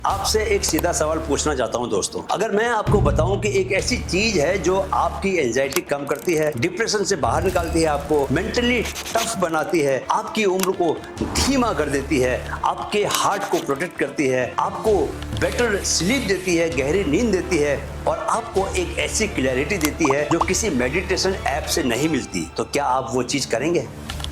आपसे एक सीधा सवाल पूछना चाहता हूं दोस्तों। अगर मैं आपको बताऊं कि एक ऐसी चीज है जो आपकी एंजाइटी कम करती है, डिप्रेशन से बाहर निकालती है, आपको मेंटली टफ बनाती है, आपकी उम्र को धीमा कर देती है, आपके हार्ट को प्रोटेक्ट करती है, आपको बेटर स्लीप देती है, गहरी नींद देती है और आपको एक ऐसी क्लैरिटी देती है जो किसी मेडिटेशन ऐप से नहीं मिलती, तो क्या आप वो चीज करेंगे?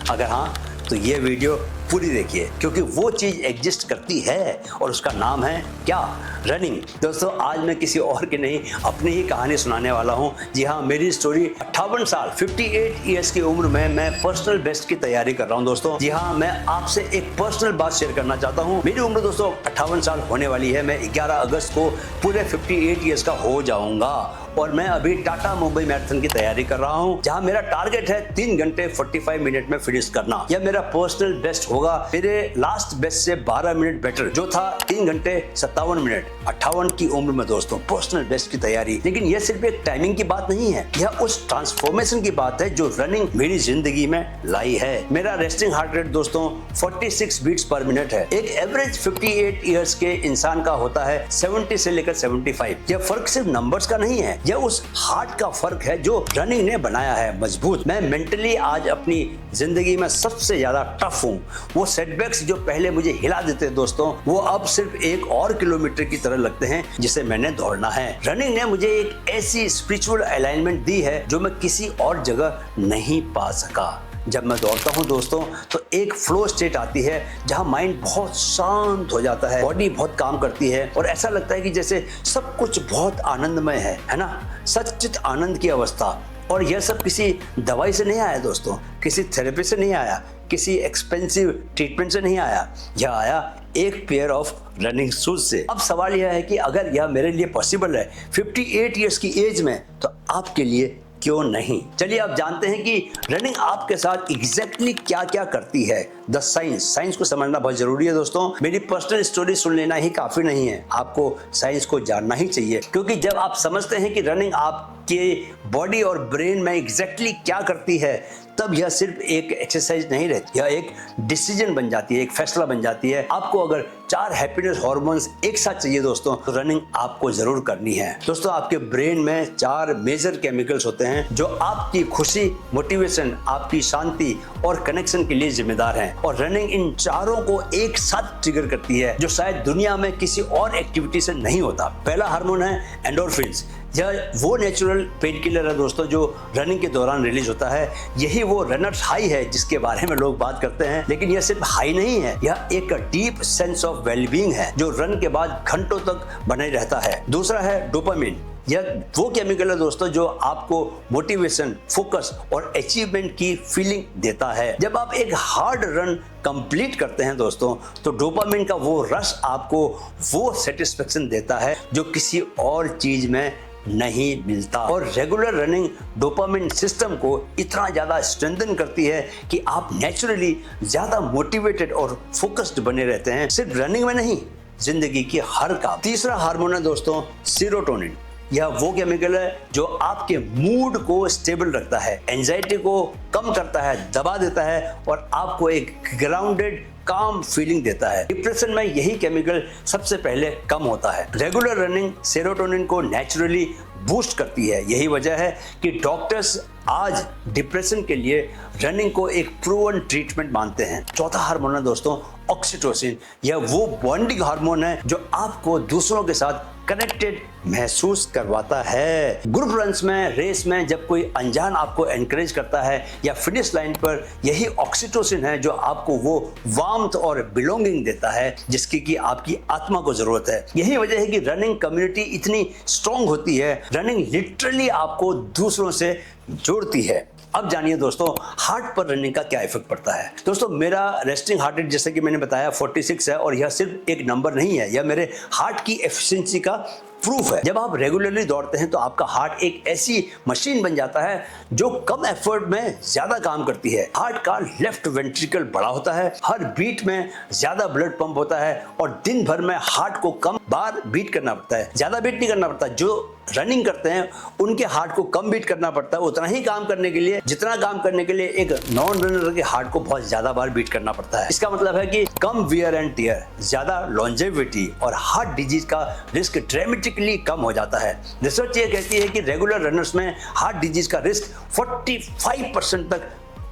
अगर हाँ तो ये वीडियो पूरी देखिए, क्योंकि वो चीज एग्जिस्ट करती है और उसका नाम है क्या? रनिंग। दोस्तों, आज मैं किसी और की नहीं अपनी ही कहानी सुनाने वाला हूं। जी हाँ, मेरी स्टोरी 58 साल 58 ईयर्स की उम्र में मैं पर्सनल बेस्ट की तैयारी कर रहा हूं दोस्तों। जी हाँ, मैं आपसे एक पर्सनल बात शेयर करना चाहता हूं। मेरी उम्र दोस्तों 58 साल होने वाली है। मैं 11 अगस्त को पूरे 58 ईयर्स का हो जाऊंगा और मैं अभी टाटा मुंबई मैराथन की तैयारी कर रहा हूं, जहां मेरा टारगेट है 3 घंटे 45 मिनट में फिनिश करना। यह मेरा पर्सनल बेस्ट होगा, मेरे लास्ट बेस्ट से 12 मिनट बेटर, जो था 3 घंटे 57 मिनट 58 की उम्र में दोस्तों। पर्सनल बेस्ट की तैयारी। लेकिन यह सिर्फ एक टाइमिंग की बात नहीं है, यह उस ट्रांसफॉर्मेशन की बात है जो रनिंग मेरी जिंदगी में लाई है। मेरा रेस्टिंग हार्ट रेट दोस्तों 46 बीट्स पर मिनट है। एक एवरेज 58 ईयर्स के इंसान का होता है 70 से लेकर 75। यह फर्क सिर्फ नंबर्स का नहीं है, यह उस हार्ट का फर्क है जो रनिंग ने बनाया है मजबूत। मैं मेंटली आज अपनी जिंदगी में सबसे ज्यादा टफ हूँ। वो सेटबैक्स जो पहले मुझे हिला देते दोस्तों, वो अब सिर्फ एक और किलोमीटर की तरह लगते हैं जिसे मैंने दौड़ना है। रनिंग ने मुझे एक ऐसी स्पिरिचुअल अलाइनमेंट दी है जो मैं किसी और जगह नहीं पा सका। जब मैं दौड़ता हूँ दोस्तों तो एक फ्लो स्टेट आती है जहाँ माइंड बहुत शांत हो जाता है, बॉडी बहुत काम करती है और ऐसा लगता है कि जैसे सब कुछ बहुत आनंदमय है ना? सच्चित आनंद की अवस्था। और यह सब किसी दवाई से नहीं आया दोस्तों, किसी थेरेपी से नहीं आया, किसी एक्सपेंसिव ट्रीटमेंट से नहीं आया। यह आया एक पेयर ऑफ रनिंग शूज से। अब सवाल यह है कि अगर यह मेरे लिए पॉसिबल है 58 ईयर्स की एज में, तो आपके लिए क्यों नहीं? चलिए आप जानते हैं कि रनिंग आपके साथ एग्जैक्टली क्या क्या करती है। द साइंस को समझना बहुत जरूरी है दोस्तों। मेरी पर्सनल स्टोरी सुन लेना ही काफी नहीं है, आपको साइंस को जानना ही चाहिए, क्योंकि जब आप समझते हैं कि रनिंग आपके बॉडी और ब्रेन में एग्जैक्टली क्या करती है, तब यह सिर्फ एक एक्सरसाइज नहीं रहती, यह एक डिसीजन बन जाती है, एक फैसला बन जाती है। आपको अगर 4 हैप्पीनेस हार्मोन्स एक साथ चाहिए दोस्तों, तो रनिंग आपको जरूर करनी है। दोस्तों, आपके ब्रेन में 4 मेजर केमिकल्स होते हैं जो आपकी खुशी, मोटिवेशन, आपकी शांति और कनेक्शन के लिए जिम्मेदार हैं, और रनिंग इन चारों को एक साथ ट्रिगर करती है, जो शायद दुनिया में किसी और एक्टिविटी से नहीं होता। पहला हार्मोन है एंडोर्फिन्स। यह वो नेचुरल पेन किलर है दोस्तों जो रनिंग के दौरान रिलीज होता है। यही वो रनर्स हाई है जिसके बारे में लोग बात करते हैं, लेकिन यह सिर्फ हाई नहीं है, यह एक डीप सेंस ऑफ वेलबींग है जो रन के बाद घंटों तक बने रहता है। दूसरा है डोपामिन। यह वो केमिकल है दोस्तों जो आपको मोटिवेशन, फोकस और अचीवमेंट की फीलिंग देता है। जब आप एक हार्ड रन कंप्लीट करते हैं दोस्तों, तो डोपामिन का वो रश आपको वो सेटिस्फेक्शन देता है जो किसी और चीज में नहीं मिलता। और रेगुलर रनिंग डोपामिन सिस्टम को इतना ज्यादा स्ट्रेंथन करती है कि आप नेचुरली ज्यादा मोटिवेटेड और फोकस्ड बने रहते हैं, सिर्फ रनिंग में नहीं, जिंदगी की हर काम। तीसरा हार्मोन है दोस्तों सेरोटोनिन। यह वो केमिकल है जो आपके मूड को स्टेबल रखता है, एंजाइटी को कम करता है, दबा देता है और आपको एक ग्राउंडेड काम फीलिंग देता है। डिप्रेशन में यही केमिकल सबसे पहले कम होता है। रेगुलर रनिंग सेरोटोनिन को नेचुरली बूस्ट करती है। यही वजह है कि डॉक्टर्स आज डिप्रेशन के लिए रनिंग को एक प्रूवन ट्रीटमेंट मानते हैं। चौथा हार्मोन है दोस्तों ऑक्सीटोसिन। यह वो बॉन्डिंग हार्मोन है जो आपको दूसरों के साथ कनेक्टेड महसूस करवाता है। ग्रुप रन्स में, रेस में जब कोई अनजान आपको एनकरेज करता है या फिनिश लाइन पर, यही ऑक्सीटोसिन है जो आपको वो वार्मथ और बिलोंगिंग देता है जिसकी कि आपकी आत्मा को जरूरत है। यही वजह है कि रनिंग कम्युनिटी इतनी स्ट्रांग होती है। रनिंग लिटरली आपको दूसरों से जोड़ती है। अब जानिए दोस्तों हार्ट पर रनिंग का क्या इफेक्ट पड़ता है। दोस्तों, मेरा रेस्टिंग हार्ट रेट जैसे कि मैंने बताया 46 है और यह सिर्फ एक नंबर नहीं है, यह मेरे हार्ट की एफिशिएंसी का प्रूफ है। जब आप रेगुलरली दौड़ते हैं तो आपका हार्ट एक ऐसी मशीन बन जाता है जो कम एफर्ट में ज्यादा काम करती है। हार्ट का लेफ्ट वेंट्रिकल बड़ा होता है, हर बीट में ज्यादा ब्लड पंप होता है और दिन भर में हार्ट को कम बार बीट करना पड़ता है, ज्यादा बीट नहीं करना पड़ता। जो रनिंग करते हैं उनके हार्ट को कम बीट करना पड़ता है, उतना ही काम करने के लिए जितना काम करने के लिए एक नॉन रनर के हार्ट को बहुत ज्यादा बार बीट करना पड़ता है। इसका मतलब है कि कम वियर एंड टियर, ज्यादा लॉन्जेविटी और हार्ट डिजीज का रिस्क ड्रामेटिकली कम हो जाता है। रिसर्च ये कहती है कि रेगुलर रनर्स में हार्ट डिजीज का रिस्क 45% तक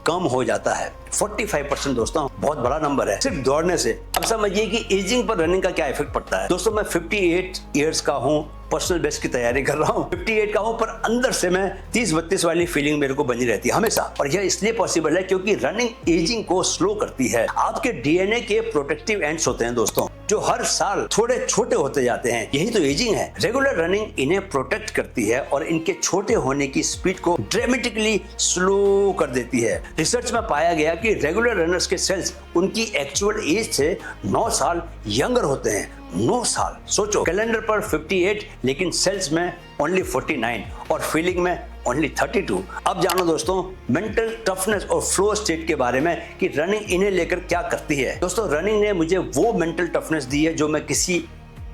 कम हो जाता है। 45% दोस्तों बहुत बड़ा नंबर है सिर्फ दौड़ने से। अब समझिए कि एजिंग पर रनिंग का क्या इफेक्ट पड़ता है। दोस्तों मैं 58 इयर्स का हूँ, पर्सनल बेस्ट की तैयारी कर रहा हूँ, 58 का हूँ, पर अंदर से मैं 30-32 वाली फीलिंग मेरे को बनी रहती है हमेशा। और यह इसलिए पॉसिबल है क्योंकि रनिंग एजिंग को स्लो करती है। आपके डीएनए के प्रोटेक्टिव एंड्स होते हैं दोस्तों, जो हर साल थोड़े छोटे होते जाते हैं, यही तो एजिंग है। रेगुलर रनिंग इन्हें प्रोटेक्ट करती है और इनके छोटे होने की स्पीड को ड्रामेटिकली स्लो कर देती है। रिसर्च में पाया गया कि रेगुलर रनर्स के सेल्स उनकी एक्चुअल एज से 9 साल यंगर होते हैं। 9 साल, सोचो, कैलेंडर पर 58 लेकिन सेल्स में ओनली 49 और फीलिंग में ओनली 32। अब जानो दोस्तों मेंटल टफनेस और फ्लो स्टेट के बारे में कि रनिंग इन्हें लेकर क्या करती है। दोस्तों रनिंग ने मुझे वो मेंटल टफनेस दी है जो मैं किसी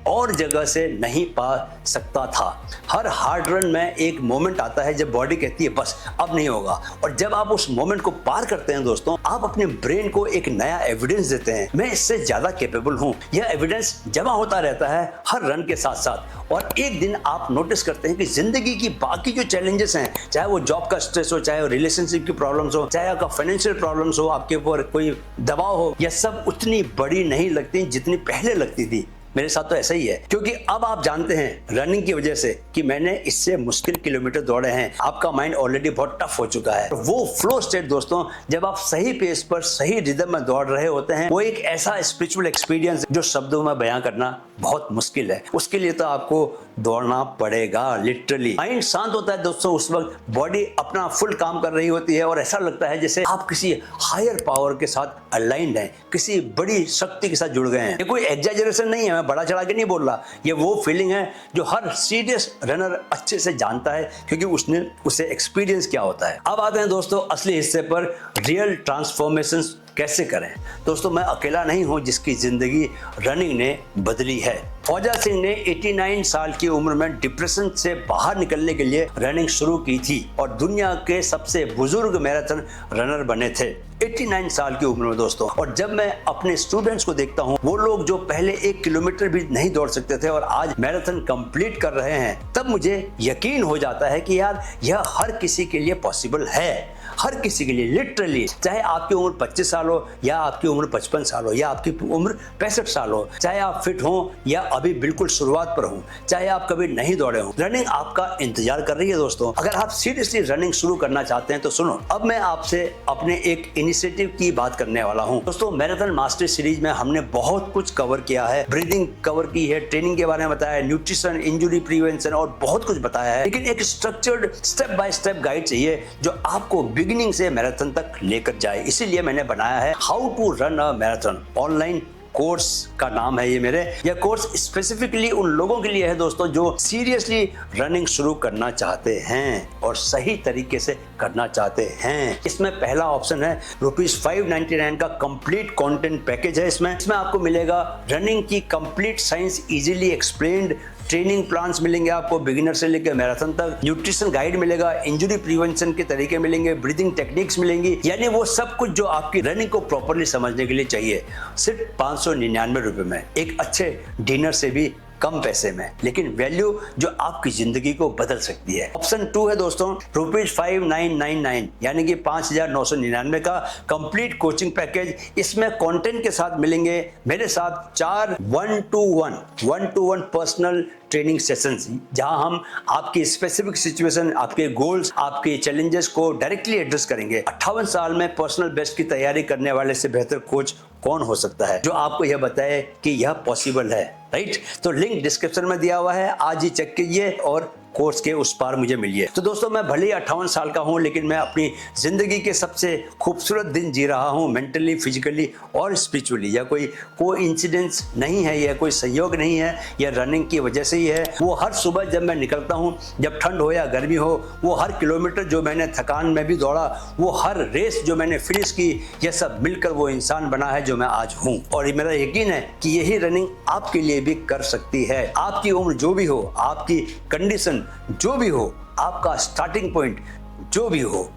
और जगह से नहीं पा सकता था। हर हार्ड रन में एक मोमेंट आता है जब बॉडी कहती है बस अब नहीं होगा, और जब आप उस मोमेंट को पार करते हैं दोस्तों, आप अपने ब्रेन को एक नया एविडेंस देते हैं, मैं इससे ज्यादा कैपेबल हूँ। यह एविडेंस जमा होता रहता है हर रन के साथ साथ, और एक दिन आप नोटिस करते हैं कि जिंदगी की बाकी जो चैलेंजेस हैं, चाहे वो जॉब का स्ट्रेस हो, चाहे वो रिलेशनशिप की प्रॉब्लम्स हो, चाहे आपका फाइनेंशियल प्रॉब्लम्स हो, आपके ऊपर कोई दबाव हो, यह सब उतनी बड़ी नहीं लगती जितनी पहले लगती थी। मेरे साथ तो ऐसा ही है, क्योंकि अब आप जानते हैं रनिंग की वजह से कि मैंने इससे मुश्किल किलोमीटर दौड़े हैं। आपका माइंड ऑलरेडी बहुत टफ हो चुका है। वो फ्लो स्टेट दोस्तों, जब आप सही पेस पर सही रिदम में दौड़ रहे होते हैं, वो एक ऐसा स्पिरिचुअल एक्सपीरियंस जो शब्दों में बयां करना बहुत मुश्किल है। उसके लिए तो आपको दौड़ना पड़ेगा लिटरली। माइंड शांत होता है दोस्तों उस वक्त, बॉडी अपना फुल काम कर रही होती है और ऐसा लगता है जैसे आप किसी हायर पावर के साथ अलाइंड हैं, किसी बड़ी शक्ति के साथ जुड़ गए हैं। ये कोई एग्जैजरेशन नहीं है, मैं बड़ा चढ़ा के नहीं बोल रहा। ये वो फीलिंग है जो हर सीरियस रनर अच्छे से जानता है, क्योंकि उसने उसे एक्सपीरियंस किया होता है। अब आते हैं दोस्तों असली हिस्से पर, रियल ट्रांसफॉर्मेशन कैसे करें। दोस्तों मैं अकेला नहीं हूं जिसकी जिंदगी रनिंग ने बदली है। फौजा सिंह ने 89 साल की उम्र में डिप्रेशन से बाहर निकलने के लिए रनिंग शुरू की थी और दुनिया के सबसे बुजुर्ग मैराथन रनर बने थे 89 साल की उम्र में दोस्तों। और जब मैं अपने स्टूडेंट्स को देखता हूं, वो लोग जो पहले 1 किलोमीटर भी नहीं दौड़ सकते थे और आज मैराथन कंप्लीट कर रहे हैं, तब मुझे यकीन हो जाता है कि यार यह हर किसी के लिए पॉसिबल है। हर किसी के लिए लिटरली, चाहे आपकी उम्र 25 साल हो या आपकी उम्र 55 साल हो या आपकी उम्र 65 साल हो, चाहे आप फिट हो या अभी बिल्कुल शुरुआत पर हो, चाहे आप कभी नहीं दौड़े हो, रनिंग आपका इंतजार कर रही है दोस्तों। अगर आप सीरियसली रनिंग शुरू करना चाहते हैं तो सुनो, अब मैं आपसे अपने एक इनिशिएटिव की बात करने वाला हूं दोस्तों। मैराथन मास्टर सीरीज में हमने बहुत कुछ कवर किया है, ब्रीदिंग कवर की है, ट्रेनिंग के बारे में बताया, न्यूट्रिशन, इंजुरी प्रिवेंशन और बहुत कुछ बताया है। लेकिन एक structured step by step guide चाहिए जो आपको बिगिनिंग से मैराथन तक लेकर जाए। इसीलिए मैंने बनाया है how to run a marathon online course का नाम है ये मेरे। यह कोर्स स्पेसिफिकली उन लोगों के लिए है दोस्तों जो सीरियसली रनिंग शुरू करना चाहते हैं और सही तरीके से करना चाहते हैं। इसमें पहला ऑप्शन है ₹599 का कंप्लीट कंटेंट पैकेज है। इसमें आपको मिलेगा रनिंग की complete science easily explained, training plans मिलेंगे आपको बिगिनर से लेकर मैराथन तक, न्यूट्रिशन गाइड मिलेगा, इंजरी प्रिवेंशन के तरीके मिलेंगे, ब्रीदिंग टेक्निक्स मिलेंगी, यानी वो सब कुछ जो आपकी रनिंग को प्रॉपर्ली समझने के लिए चाहिए, सिर्फ 599 रुपए में, एक अच्छे डिनर से भी कम पैसे में, लेकिन वैल्यू जो आपकी जिंदगी को बदल सकती है। ऑप्शन 2 है दोस्तों ₹5999 यानी कि 5,999 का कंप्लीट कोचिंग पैकेज। इसमें कंटेंट के साथ मिलेंगे मेरे साथ 4 1-to-1 पर्सनल ट्रेनिंग सेशंस, जहां हम आपकी स्पेसिफिक सिचुएशन, आपके गोल्स, आपके चैलेंजेस को डायरेक्टली एड्रेस करेंगे। 58 साल में पर्सनल बेस्ट की तैयारी करने वाले से बेहतर कोच कौन हो सकता है जो आपको यह बताए कि यह पॉसिबल है, राइट? तो लिंक डिस्क्रिप्शन में दिया हुआ है, आज ही चेक कीजिए और कोर्स के उस पार मुझे मिलिए। तो दोस्तों मैं भले ही 58 साल का हूं, लेकिन मैं अपनी जिंदगी के सबसे खूबसूरत दिन जी रहा हूं, मेंटली, फिजिकली और स्पिरिचुअली। यह कोई कोइंसिडेंस नहीं है, यह कोई संयोग नहीं है, यह रनिंग की वजह से ही है। वो हर सुबह जब मैं निकलता हूं, जब ठंड हो या गर्मी हो, वो हर किलोमीटर जो मैंने थकान में भी दौड़ा, वो हर रेस जो मैंने फिनिश की, यह सब मिलकर वो इंसान बना है जो मैं आज हूँ। और मेरा यकीन है कि यही रनिंग आपके लिए भी कर सकती है। आपकी उम्र जो भी हो, आपकी कंडीशन जो भी हो, आपका स्टार्टिंग पॉइंट जो भी हो,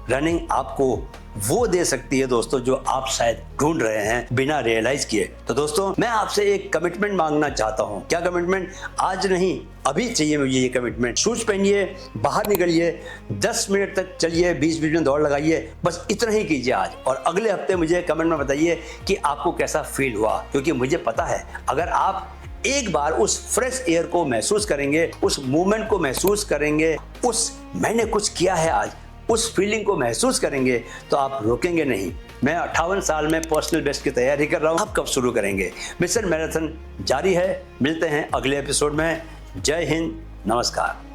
रनिंग आपको वो दे सकती है दोस्तों जो आप शायद ढूंढ रहे हैं बिना रियलाइज किए। तो दोस्तों, मैं आपसे एक कमिटमेंट मांगना चाहता हूं। क्या कमिटमेंट? आज नहीं, अभी चाहिए मुझे ये कमिटमेंट। शूज पहनिए, बाहर निकलिए, 10 मिनट तक चलिए, 20 मिनट दौड़ लगाइए, बस इतना ही कीजिए आज। और अगले हफ्ते मुझे कमेंट में बताइए कि आपको कैसा फील हुआ, क्योंकि मुझे पता है अगर आप एक बार उस फ्रेश एयर को महसूस करेंगे, उस मूवमेंट को महसूस करेंगे, उस मैंने कुछ किया है आज, उस फीलिंग को महसूस करेंगे, तो आप रोकेंगे नहीं। मैं 58 साल में पर्सनल बेस्ट की तैयारी कर रहा हूं। आप कब शुरू करेंगे? मिशन मैराथन जारी है। मिलते हैं अगले एपिसोड में। जय हिंद, नमस्कार।